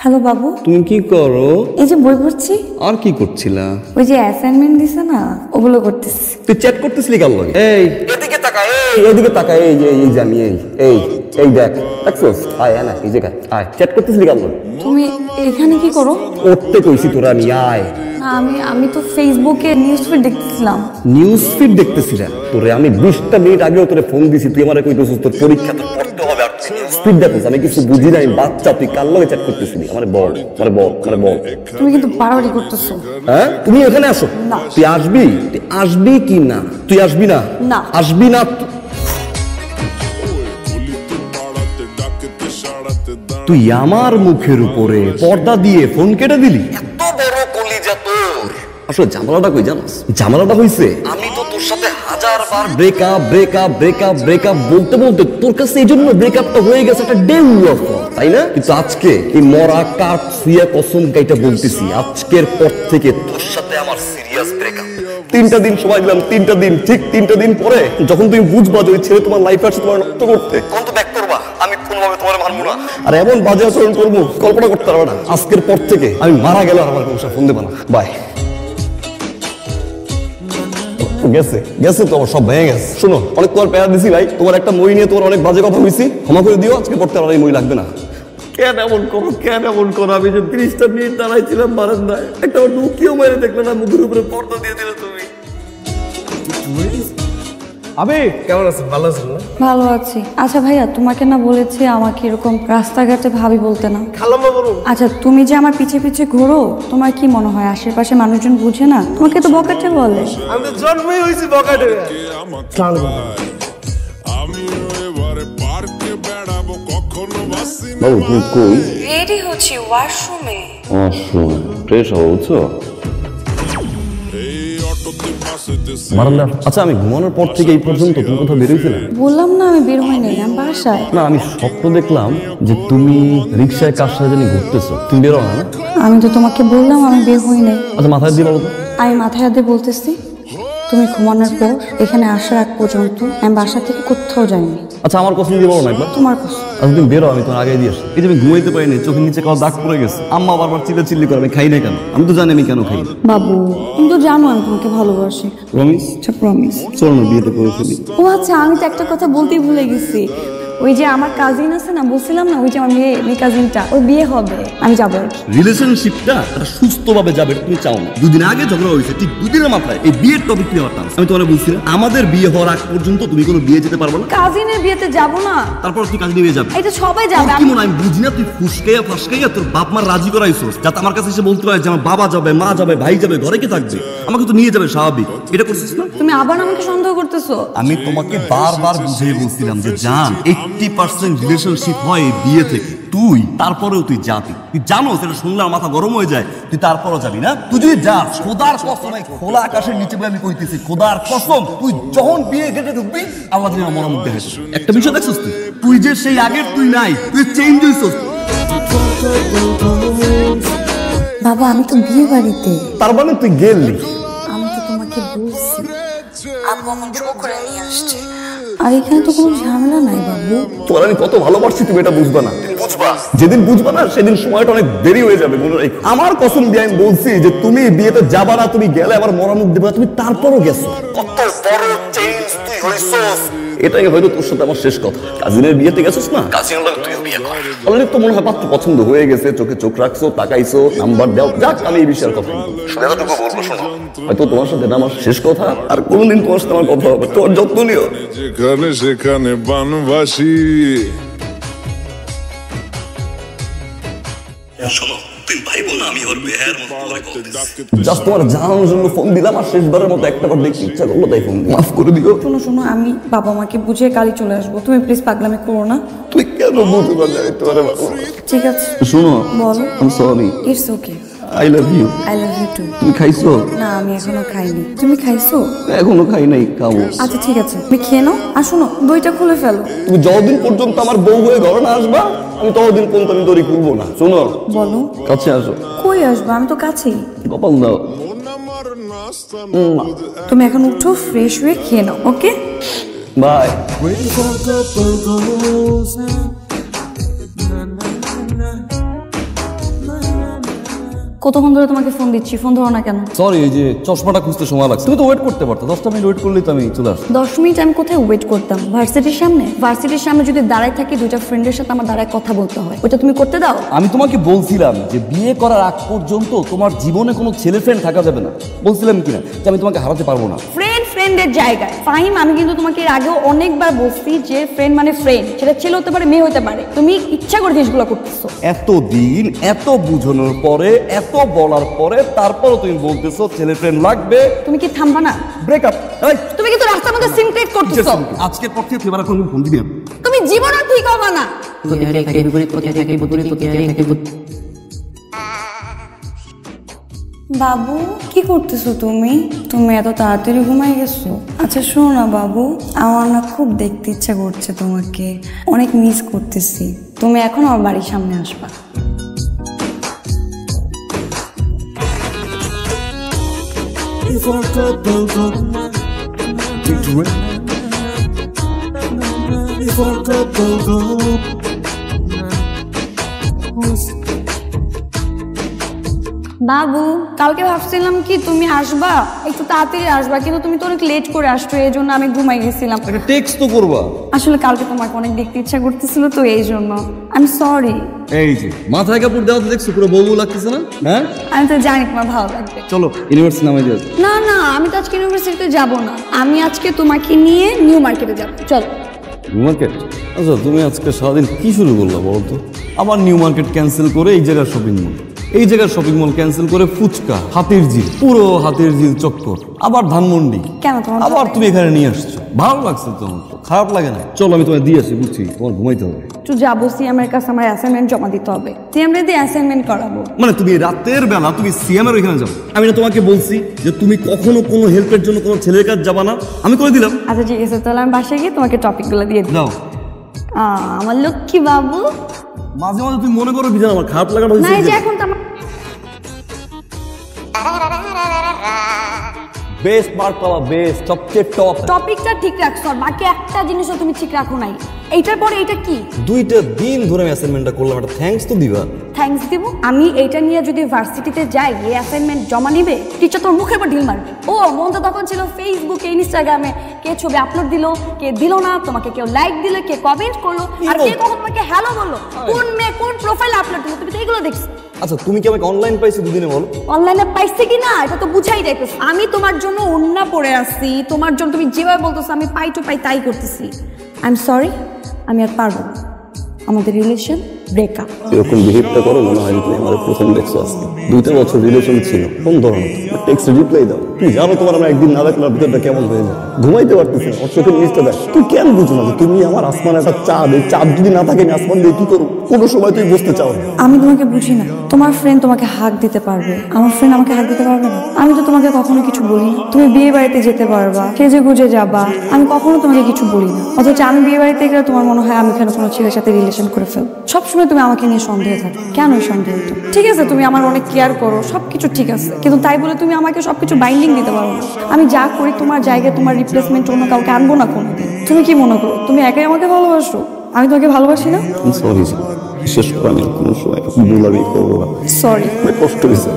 Hello বাবু, তুমি কি করো? এই যে বই পড়ছি। আর কি করছিলা? ওই যে অ্যাসাইনমেন্ট দিছে না, ওগুলো করতেছি। তুই চ্যাট করতেছিলি কার লগে? এই এদিকে তাকা, এদিকে তাকা, এই যে এই জানি এই দেখ, দেখছস? আয় না, এই জায়গায় আয়। চ্যাট করতেছিলি কার লগে? তুমি এখানে কি করো? উঠতে কইছি তোরা, নিয়ে আয়। আমি তো ফেসবুকে নিউজ ফিড দেখতেছিলাম। নিউজ ফিড দেখতেছিলাম? তোরে আমি 20টা মিনিট আগেও তোরে ফোন দিছি, তুই আমারে কইতেছিস তোর পরীক্ষা তো পড়তে হবে, আর তুই নিউজ ফিড দেখছিস। আমি কিছু বুঝি নাই বাচ্চা, তুই কার লগে চ্যাট করতেছিলি? আমারে বল। তুমি কিন্তু বাড়াবাড়ি করতেছো। হ্যাঁ, তুমি এখানে আসো। না। তুই আসবি কি না? তুই আসবি না? না। আসবি না? তুই আমার মুখের উপরে পর্দা দিয়ে ফোন কেটে দিলি? এত বড় কলিজা তোর! আসলে ঝামেলাটা কই জানাস? ঝামেলাটা হইছে আমি তো তোর সাথে হাজারবার ব্রেকআপ বলতে তোর কাছে এই জন্য ব্রেকআপটা হয়ে গেছে একটা ডেউ অফার, তাই না? কিন্তু আজকে এই মরা কাঠ সুইয়া কসম কাইটা বলতেছি, আজকের পর থেকে তোর সাথে আমার সিরিয়াস ব্রেকআপ। 3টা দিন সময় দিলাম, 3টা দিন, ঠিক 3টা দিন পরে যখন তুমি বুঝবা যে ওই ছেলে তোমার লাইফে আসছে তোমার নষ্ট করতে, তখন তো ব্যাক করবা। আমি কোনোভাবে তোমার মানবো না, আর এমন বাজে আচরণ করবো কল্পনা করতে পারবে না। আজকের পর থেকে আমি মারা গেলে আর আমার কোনো ফোন দেবা না। বাই। গেছে তো আমার সব ভেঙে গেছে। শোনো, অনেক তোমার প্যারা দিছি ভাই, তোমার একটা মই নিয়ে তোমার অনেক বাজে কথা হয়েছি, ক্ষমা করে দিও। আজকে পড়তে আর এই মই লাগবে না। কেন এমন করো? আমি যে 30টা মিনিট দাঁড়াইছিলাম বারান্দায়, একটা ঢুকিও মেরে দেখলে না, মুখের উপরে পর্দা দিয়ে দিলে তুমি। আবে কেমন আছেন? ভালো আছেন না? ভালো আছি। আচ্ছা ভাইয়া, তোমাকে না বলেছে আমাকে এরকম রাস্তাঘাটে ভাবি বলতে না? খালাম্মা বলো। আচ্ছা, তুমি যে আমার পিছে ঘোরো, তোমার কি মনে হয় আশেপাশে মানুষজন বুঝে না? তোমাকে তো বকাটে বলে। আমি তো জন্মই হয়েছি বকাটে। বাবু তুমি কই? রেডি হচ্ছি ওয়াশরুমে। ফ্রেশ হও, বুঝছো? বারান্দা। আচ্ছা, আমি ঘুমানোর পর থেকে এই পর্যন্ত তুমি কোথাও বেরোইছিলে? বললাম না আমি বের হই নাই, আমি বাসায়। না, আমি স্বপ্ন দেখলাম যে তুমি রিক্সায় কার সাথে জানি ঘুরতেছো। তুমি বেরো না? আমি তো তোমাকে বললাম আমি বের হই নাই। আচ্ছা, মাথায় দিয়ে বলো তো। আমি মাথায় হাতে বলতেছি, তুমি ঘুমানোর পর এখানে আসার আগ পর্যন্ত আমি বাসা থেকে কোথাও যাইনি। আচ্ছা, আমার কথা দিয়ে বলো না একবার। তোমার কথা। আচ্ছা, তুমি বেরো, আমি তোমার আগে দিয়ে আসি। এই যে আমি ঘুমাইতে পারিনি, চোখের নিচে কালো দাগ পড়ে গেছে। আম্মা বারবার চিল্লি করে, আমি খাই না কেন? আমি তো জানি আমি কেন খাই। বাবু, তুমি তো জানো আমি তোমাকে ভালোবাসি। প্রমিস? আচ্ছা প্রমিস। চলো না, বিয়েটা করে ফেলি। ও আচ্ছা, আমি তো একটা কথা বলতেই ভুলে গেছি। ওই যে আমার কাজিন আছে না, বলছিলাম না, ওই যে আমার মেয়ে কাজিনটা, ওর বিয়ে হবে, আমি যাবো আর কি। রিলেশনশিপটা একটা সুস্থভাবে যাবে তুমি চাও না? 2 দিন আগে ঝগড়া হয়েছে, ঠিক 2 দিনের মাথায় এই বিয়ের টপিক নিয়ে হতাম। আমি তোমার বলছিলাম আমাদের বিয়ে হওয়ার আগ পর্যন্ত তুমি কোনো বিয়ে যেতে পারবে না। কাজিনের বিয়েতে যাবো না? তারপর তুই কাজিনের বিয়ে যাবে? এটা সবাই যাবে। কি মনে হয় আমি বুঝি না? তুই ফুসকাইয়া তোর বাপ মার রাজি করাইছস যাতে আমার কাছে এসে বলতে পারে যে আমার বাবা যাবে, মা যাবে, ভাই যাবে, ঘরে কে থাকবে? আমাকে তো নিয়ে যাবে স্বাভাবিক। এটা করছিস না? তুমি আবার আমাকে সন্দেহ করতেছো। আমি তোমাকে বারবার বুঝিয়ে বলছিলাম যে জান, 80% রিলেশনশিপ হয় বিয়ে থেকে। তুই তারপরেও তুই যাবি, তুই জানো সেটা শুনলে আমার মাথা গরম হয়ে যায়। তুই তারপরও যাবি না? তুই যদি যাস, খোদার কসম, খোলা আকাশের নিচে বলে আমি কইতেছি, খোদার কসম, তুই যখন বিয়ে গেটে ঢুকবি আল্লাহ তুমি আমার মনে দেখে। একটা বিষয় দেখছিস তুই যে সেই আগের তুই নাই, তুই চেঞ্জ হইছস। বাবা, আমি তো বিয়ে বাড়িতে। তার মানে তুই গেলি? আমি তো তোমাকে বলছি আব্বু আমার জোর করে নিয়ে আসছে, আর এখানে তো কোনো ঝামেলা নাই বাবু। তোর আমি কত ভালোবাসি তুমি এটা বুঝবা না। বুঝবা, যেদিন বুঝবা না সেদিন সময়টা অনেক দেরি হয়ে যাবে। আমার কসম দিয়ে আমি বলছি যে তুমি বিয়েতে যাবা না, তুমি গেলে আবার মরা মুখ দেবা, তুমি তারপরও গেছো। কত বড় চেঞ্জ তুই হইছস। এটাই হয়তো তোর সাথে আমার শেষ কথা। কাজিনের বিয়েতে গেছিস না, কাজিনের লগে তুইও বিয়ে কর। অলরেডি তো মনে হয় পাত্র পছন্দ হয়ে গেছে, চোখে চোখ রাখছো, তাকাইছো, নাম্বার দাও। যাক, আমি এই বিষয়ের কথা শুনে এতটুকু বলবো, শোনো, হয়তো তোমার সাথে এটা আমার শেষ কথা, আর কোনোদিন তোমার সাথে আমার কথা হবে। তোমার যত্ন নিও। যেখানে সেখানে বানবাসী। শোনো, তুই ভাইবো না আমি ওর বিয়ের মতো করে করতেছি। জাস্ট তোমার জানানোর জন্য ফোন দিলাম, আর শেষবারের মতো একটা বার দেখতে ইচ্ছা করলো, তাই ফোন মাফ করে দিও। শোনো, আমি বাবা মাকে বুঝিয়ে কালই চলে আসবো। তুমি প্লিজ পাগলামি করো না। তুই কেন বুঝবা না তোমার বাবা? ঠিক আছে, শোনো, বলো। I am sorry. It's okay. I love you. I love you too. তুমি খাইছো? না, আমি এখনো খাইনি। তুমি খাইছো? এখনো খাই নাই, খাবো। আচ্ছা ঠিক আছে, তুমি খেয়ে নাও। আর শোনো, দইটা খুলে ফেলো। তুমি যতদিন পর্যন্ত আমার বউ হয়ে ঘরে না আসবা, আমি ততদিন পর্যন্ত আমি দড়ি খুলবো না। শোনো, বলো। কাছে আসো। কই আসবো? আমি তো কাছেই। কপাল দাও। তুমি এখন উঠো, ফ্রেশ হয়ে খেয়ে নাও। ওকে, বাই। কতক্ষণ ধরে তোমাকে ফোন দিচ্ছি, ফোন ধরো না কেন? সরি, এই যে চশমাটা খুঁজতে সময় লাগছে। তুমি তো ওয়েট করতে পারতো, 10টা মিনিট ওয়েট করলেই তো আমি চলে আসতাম। 10 মিনিট আমি কোথায় ওয়েট করতাম? ভার্সিটির সামনে। ভার্সিটির সামনে যদি দাঁড়ায় থাকি, দুইটা ফ্রেন্ডের সাথে আমার দাঁড়ায় কথা বলতে হয়, ওটা তুমি করতে দাও? আমি তোমাকে বলছিলাম যে বিয়ে করার আগ পর্যন্ত তোমার জীবনে কোনো ছেলে ফ্রেন্ড থাকা যাবে না, বলছিলাম কিনা যে আমি তোমাকে হারাতে পারবো না। ফ্রেন্ডের জায়গায় ফাহিম, আমি কিন্তু তোমাকে এর আগেও অনেকবার বলছি যে ফ্রেন্ড মানে ফ্রেন্ড, সেটা ছেলে হতে পারে, মেয়ে হতে পারে। তুমি ইচ্ছা করে জিনিসগুলো করতেছো। এতদিন এত বুঝানোর পরে, এত বলার পরে, তারপরও তুমি বলতেছো ছেলে ফ্রেন্ড লাগবে। তুমি কি থামবা না? ব্রেকআপ। তুমি কিন্তু রাস্তার মধ্যে সিনক্রেট করতেছো। আজকের পর থেকে তুমি কোনো ফোন দিবি না। তুমি জীবনে ঠিক হবে না। বাবু, কি করতেছো তুমি? তুমি এত তাড়াতাড়ি ঘুমাই গেছো? আচ্ছা শোনো না বাবু, আমার না খুব দেখতে ইচ্ছা করছে তোমাকে, অনেক মিস করতেছি। তুমি এখন আমার বাড়ির সামনে আসবা। বাবু, কালকে ভাবছিলাম কি তুমি আসবা, একটু তাড়াতাড়ি আসবা, কিন্তু তুমি তো অনেক লেট করে আসছো, এই জন্য আমি ঘুমাই গেছিলাম। একটা টেক্সট তো করবা। আসলে কালকে তোমাকে অনেক দেখতে ইচ্ছা করতেছিল তো এই জন্য। আমি সরি। এই যে মাথায় কাপড় দেওয়া দেখছো, পুরো বউ লাগতেছে না? হ্যাঁ, আমি তো জানি তোমার ভালো লাগবে। চলো ইউনিভার্সিটি নামাই দিয়ে। না না, আমি তো আজকে ইউনিভার্সিটিতে যাব না, আমি আজকে তোমাকে নিয়ে নিউ মার্কেটে যাব। চলো। New market? আচ্ছা, তুমি আজকে সারাদিন কি শুরু করলা বলো তো? আবার নিউ মার্কেট ক্যান্সেল করে এই জায়গার শপিং মল, এই জায়গার শপিং মল ক্যান্সেল করে ফুচকা, হাতির ঝিল, পুরো হাতির ঝিল চক্কর, আবার ধানমন্ডি। কেন তোমার আবার তুমি এখানে নিয়ে আসছো? ভালো লাগছে তোমার তো? খারাপ লাগে না? চলো আমি তোমায় দিয়ে আসি, বুঝছি তোমার ঘুমাইতে হবে। একটু যাবো, সিএমের কাছে আমার অ্যাসাইনমেন্ট জমা দিতে হবে। সিএম রে দিয়ে অ্যাসাইনমেন্ট করাবো। মানে তুমি রাতের বেলা তুমি সিএম এর ওইখানে যাবো? আমি না তোমাকে বলছি যে তুমি কখনো কোনো হেল্পের জন্য কোনো ছেলের কাছে যাবা না? আমি করে দিলাম। আচ্ছা ঠিক আছে, তাহলে আমি বাসায় গিয়ে তোমাকে টপিকগুলো দিয়ে দিই। দাও। আমার লক্ষ্মী বাবু। মাঝে মাঝে তুমি মনে করো কি জানো, আমার খারাপ লাগাটা না, এই যে হয়েছে। এখন তো আমার বেস্ট মার্ক পাওয়া, বেস্ট, সবচেয়ে টপ। টপিকটা ঠিক রাখছো, আর বাকি একটা জিনিসও তুমি ঠিক রাখো নাই। এইটার পরে এইটা কি? 2টা দিন ধরে আমি অ্যাসাইনমেন্টটা করলাম, একটা থ্যাঙ্কস তো দিবা। থ্যাঙ্কস দিব? আমি এইটা নিয়ে যদি ভার্সিটিতে যাই, এই অ্যাসাইনমেন্ট জমা নিবে, টিচার তোর মুখের উপর ঢিল মারবে। ও মন তো তখন ছিল ফেসবুকে, ইনস্টাগ্রামে, কে ছবি আপলোড দিল, কে দিল না, তোমাকে কেউ লাইক দিল, কে কমেন্ট করলো, আর কে কখন তোমাকে হ্যালো বললো, কোন মেয়ে কোন প্রোফাইল আপলোড দিল, তুমি তো এগুলো দেখছো। আচ্ছা, তুমি কি আমাকে অনলাইন পাইছো দুদিনে বলো? অনলাইনে পাইছি কি না এটা তো বুঝাই যাইতেছে। আমি তোমার জন্য ওন্না পড়ে আসছি, তোমার জন্য তুমি যেভাবে বলতেছো আমি পাই টু পাই তাই করতেছি। আই এম সরি, আমি আর পারবো না। আমাদের রিলেশন ব্রেকআপ। এরকম বিহেভটা করো মনে হয় তুমি আমাদের প্রথম দেখছো আজকে। 2টা বছর রিলেশন ছিল, কোন ধরনের টেক্সট রিপ্লাই দাও? তুমি জানো তোমার আমরা একদিন না দেখলে ভিতরটা কেমন হয়ে যায়? ঘুমাইতে পারতেছি না, ওর চোখের নিচটা দেখ। তুই কেন বুঝো না যে তুমি আমার আসমান একটা চাঁদ, এই চাঁদ যদি না থাকে আমি আসমান দিয়ে কি করবো? কোনো সময় তুই বুঝতে চাও না। আমি তোমাকে বুঝি না। তোমার ফ্রেন্ড তোমাকে হাক দিতে পারবে, আমার ফ্রেন্ড আমাকে হাক দিতে পারবে না? আমি তো তোমাকে কখনো কিছু বলি না। তুমি বিয়ে বাড়িতে যেতে পারবা, সেজে গুজে যাবা, আমি কখনো তোমাকে কিছু বলি না। অথচ আমি বিয়ে বাড়িতে গেলে তোমার মনে হয় আমি কেন কোনো ছেলের সাথে রিলেশন করে ফেলবো। সবসময় তুমি আমাকে নিয়ে সন্দেহে থাকো। কেন সন্দেহ? তো ঠিক আছে, তুমি আমার অনেক কেয়ার করো, সবকিছু ঠিক আছে, কিন্তু তাই বলে তুমি আমাকে সবকিছু বাইন্ডিং দিতে পারো না। আমি যা করি তোমার জায়গায় তোমার রিপ্লেসমেন্ট অন্য কাউকে আনবো না কোনোদিন। তুমি কি মনে করো তুমি একাই আমাকে ভালোবাসো? আমি তোমাকে ভালোবাসি না? সরি, বিশেষ করে আমি কোনো সময় ভুল আমি করবো না। সরি, কষ্ট হয়েছে।